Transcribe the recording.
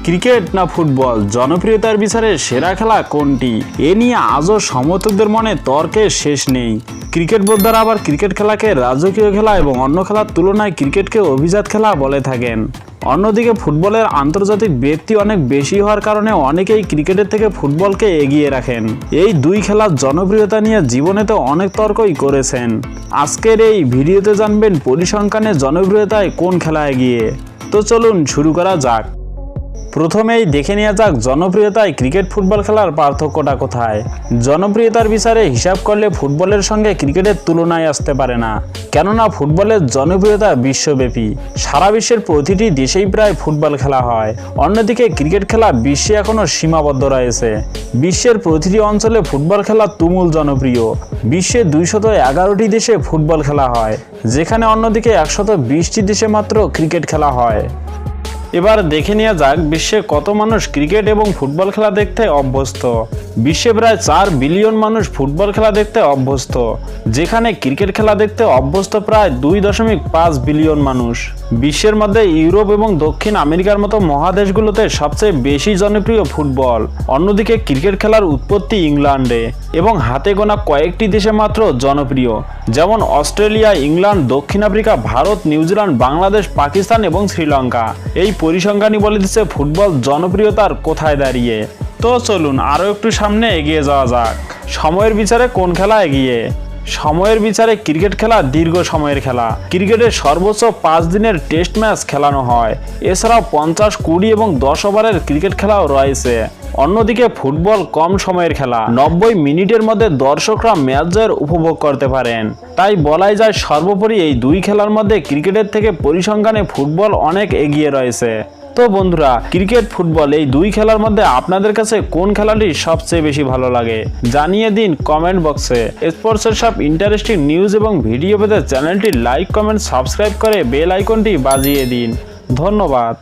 Cricket না football, জনপ্রিয়তার বিচারে সেরা খেলা কোনটি? এ নিয়ে আজও সমর্থকদের মনে তর্কের শেষ নেই। ক্রিকেট বোদ্ধারা আবার ক্রিকেট খেলাকে রাজকীয় খেলা এবং অন্য খেলার তুলনায় ক্রিকেটকে অভিজাত খেলা বলে থাকেন। অন্যদিকে ফুটবলের আন্তর্জাতিক ব্যক্তি অনেক বেশি হওয়ার কারণে অনেকেই ক্রিকেটের থেকে ফুটবলকে এগিয়ে রাখেন। এই দুই খেলার জনপ্রিয়তা নিয়ে জীবনেতে অনেক তর্কই করেছেন। আজকের এই ভিডিওতে জানবেন পরিসংখ্যানে জনপ্রিয়তায় কোন খেলা এগিয়ে। তো চলুন শুরু করা যাক। প্রথমেই দেখে নেওয়া যাক জনপ্রিয়তায় ক্রিকেট ফুটবল খেলার পার্থক্যটা কোথায়। জনপ্রিয়তার বিচারে হিসাব করলে ফুটবলের সঙ্গে ক্রিকেটের তুলনায় আসতে পারে না, কেননা ফুটবলের জনপ্রিয়তা বিশ্বব্যাপী। সারা বিশ্বের প্রতিটি দেশেই প্রায় ফুটবল খেলা হয়। অন্যদিকে ক্রিকেট খেলা বিশ্বে এখনও সীমাবদ্ধ রয়েছে। বিশ্বের প্রতিটি অঞ্চলে ফুটবল খেলা তুমুল জনপ্রিয়। বিশ্বে 211টি দেশে ফুটবল খেলা হয়, যেখানে অন্যদিকে 120টি দেশে মাত্র ক্রিকেট খেলা হয়। এবার দেখে নেওয়া যাক বিশ্বে কত মানুষ ক্রিকেট এবং ফুটবল খেলা দেখতে অভ্যস্ত। বিশ্বে প্রায় 4 বিলিয়ন মানুষ ফুটবল খেলা দেখতে অভ্যস্ত, যেখানে ক্রিকেট খেলা দেখতে অভ্যস্ত প্রায় 2.5 বিলিয়ন মানুষ। বিশ্বের মধ্যে ইউরোপ এবং দক্ষিণ আমেরিকার মতো মহাদেশগুলোতে সবচেয়ে বেশি জনপ্রিয় ফুটবল। অন্যদিকে ক্রিকেট খেলার উৎপত্তি ইংল্যান্ডে এবং হাতে গোনা কয়েকটি দেশে মাত্র জনপ্রিয়, যেমন অস্ট্রেলিয়া, ইংল্যান্ড, দক্ষিণ আফ্রিকা, ভারত, নিউজিল্যান্ড, বাংলাদেশ, পাকিস্তান এবং শ্রীলঙ্কা। এই পরিসংখ্যানই বলে দিচ্ছে ফুটবল জনপ্রিয়তার কোথায় দাঁড়িয়ে। তো চলুন আরও একটু সামনে এগিয়ে যাওয়া যাক। সময়ের বিচারে কোন খেলা এগিয়ে? সময়ের বিচারে ক্রিকেট খেলা দীর্ঘ সময়ের খেলা। ক্রিকেটের সর্বোচ্চ 5 দিনের টেস্ট ম্যাচ খেলানো হয়। এছাড়াও 50, 20 এবং 10 ওভারের ক্রিকেট খেলাও রয়েছে। অন্যদিকে ফুটবল কম সময়ের খেলা। 90 মিনিটের মধ্যে দর্শকরা ম্যাচ জয়ের উপভোগ করতে পারেন। তাই বলাই যায় সর্বোপরি এই দুই খেলার মধ্যে ক্রিকেটের থেকে পরিসংখ্যানে ফুটবল অনেক এগিয়ে রয়েছে। তো বন্ধুরা, ক্রিকেট ফুটবল এই দুই খেলার মধ্যে আপনাদের কাছে কোন খেলাটি সবচেয়ে বেশি ভালো লাগে জানিয়ে দিন কমেন্ট বক্সে। স্পোর্টসের সব ইন্টারেস্টিং নিউজ এবং ভিডিও পেতে চ্যানেলটি লাইক, কমেন্ট, সাবস্ক্রাইব করে বেল আইকনটি বাজিয়ে দিন। ধন্যবাদ।